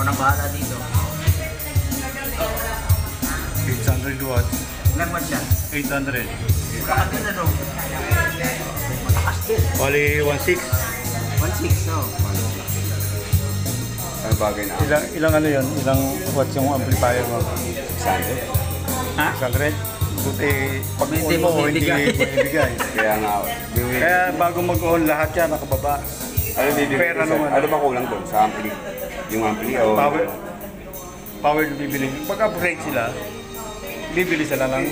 nang bahala dito. 800 watts. Ilan watts yan? 800. Matakas din ano? Matakas din. Bali 1.6. 1.6, no? Ano bagay na? Ilang ano yun? Ilang watts yung amplifier mo? 600. Ha? 600? Buti pag Hindi on mo mo, hindi bibigay. bibigay. Kaya nga, Kaya bago mag-on lahat yan, nakababa. ano bibigay? Pera naman. Ano ba kulang doon? Sa ampli? Yung ampli o? Power na bibili. Pag upgrade sila, bibili sila ng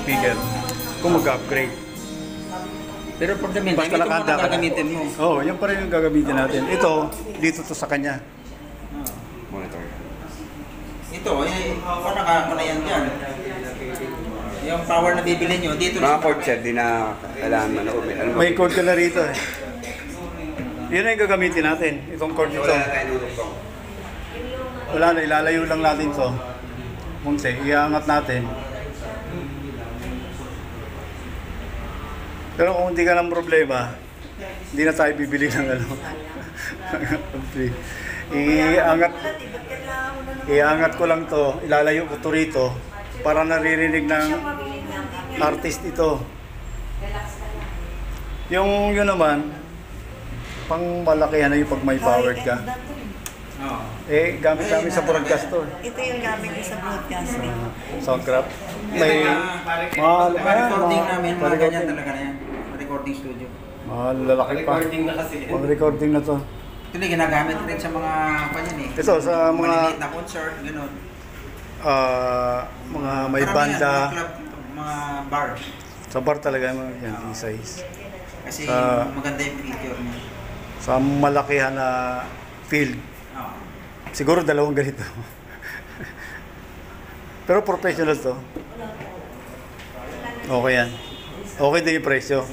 speaker. Kung mag-upgrade. Pero pag gamitin, Basta ito muna nakahanda ka na. gagamitin mo. Oo, yan pa rin yung gagamitin natin. Ito, dito to sa kanya. Monitor. Ito, ako na yan dyan. Yung power na bibili nyo, dito Mga cord set, di na kailangan manood. Ano ba? May cord ka na rito eh. Yun na yung gagamitin natin. Itong cord nito. Wala na tayo nulog. Wala na, ilalayo lang natin to. Munti, iangat natin. Pero kung hindi ka ng problema, hindi na tayo bibili ng ano. Iangat ko lang to, ilalayo ko to rito para naririnig ng artist ito. Yung yun naman, pang malakihan na yung pag may powered ka. Eh, gamit namin sa broadcast to. Ito yung gamit ko sa broadcasting. Soundcraft. May recording namin, mga ganyan talaga na yan. Recording studio. lalaki pa. Pang recording na to. Ito na ginagamit rin sa mga kanyan eh. Ito sa mga maliliit na concert, gano'n. Mga may Karamihan, banda. mga club, mga bar. Sa bar talaga yan, size. Kasi maganda yung picture niya. Sa malakihan na field. Oo. Siguro dalawang ganito. Pero professional to. Okay yan. Okay din yung presyo.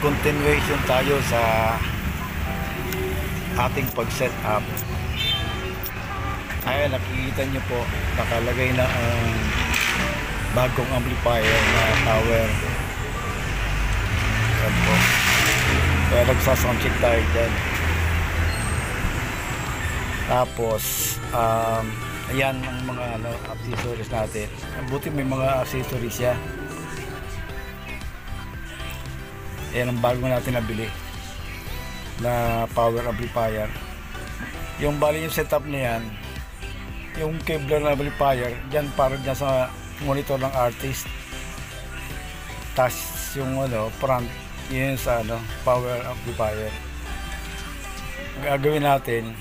Continuation tayo sa ating pag-set up. Ay, nakikita nyo po, nakalagay na ang bagong amplifier na tower. Yan po. Kaya nagsasoundcheck tayo dyan. Tapos, ayan ang mga accessories natin. Buti may mga accessories siya. Ayan ang bago natin nabili na power amplifier. Yung bali yung setup niyan, yung cable na amplifier, dyan para dyan sa monitor ng artist. Tapos yung front, yun sa power amplifier. Gagawin natin,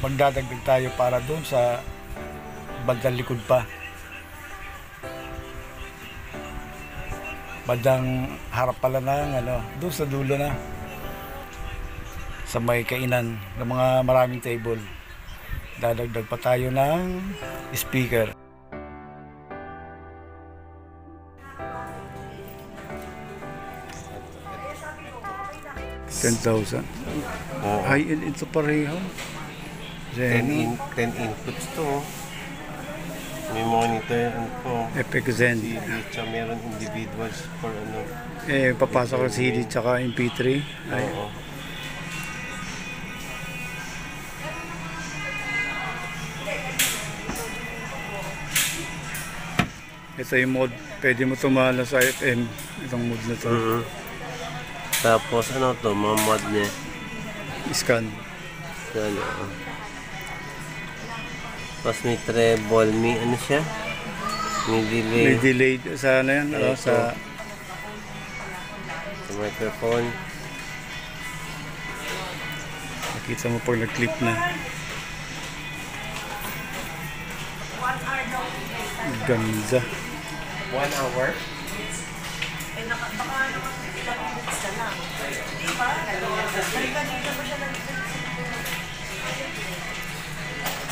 magdadagdag tayo para dun sa bandang likod pa. Bandang harap pala ng doon sa dulo na. Sa may kainan ng mga maraming table. Dadagdag pa tayo ng speaker. $10,000. Ay, ito pareho. 10 inputs to. May monitor Epic Zen. CD, tsaka meron individuals for Papasok ang CD tsaka MP3. Ay. Oo. Ito yung mode. Pwede mo tumala sa FM. Itong mode na to. Tapos to, mga mod niya. Scan. Yan, Tapos may treble, may siya? May delay. May delay sa yan. Sa microphone. nakita mo pag nag-clip na. Ganda. 1 hour? Eh, baka naman ilang minutes na lang. Di ba? Kanina ba siya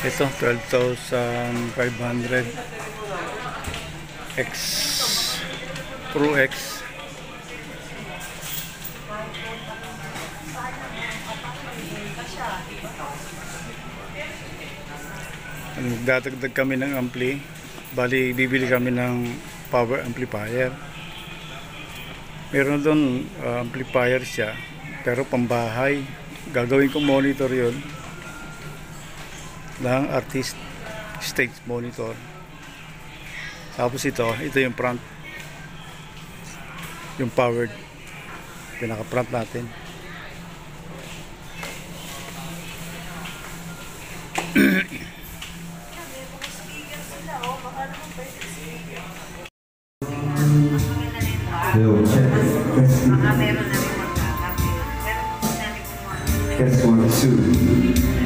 Ito, 12,500 X Pro X. Magdadagdag kami ng ampli. Bali, bibili kami ng power amplifier. Meron doon amplifier siya, pero pambahay. Gagawin ko monitor yun ng artist stage monitor. Tapos ito yung front, yung powered, pinaka front natin. Hello, check. Baka meron na rin magkakapit. Pero kung natin kung Test 1, 2.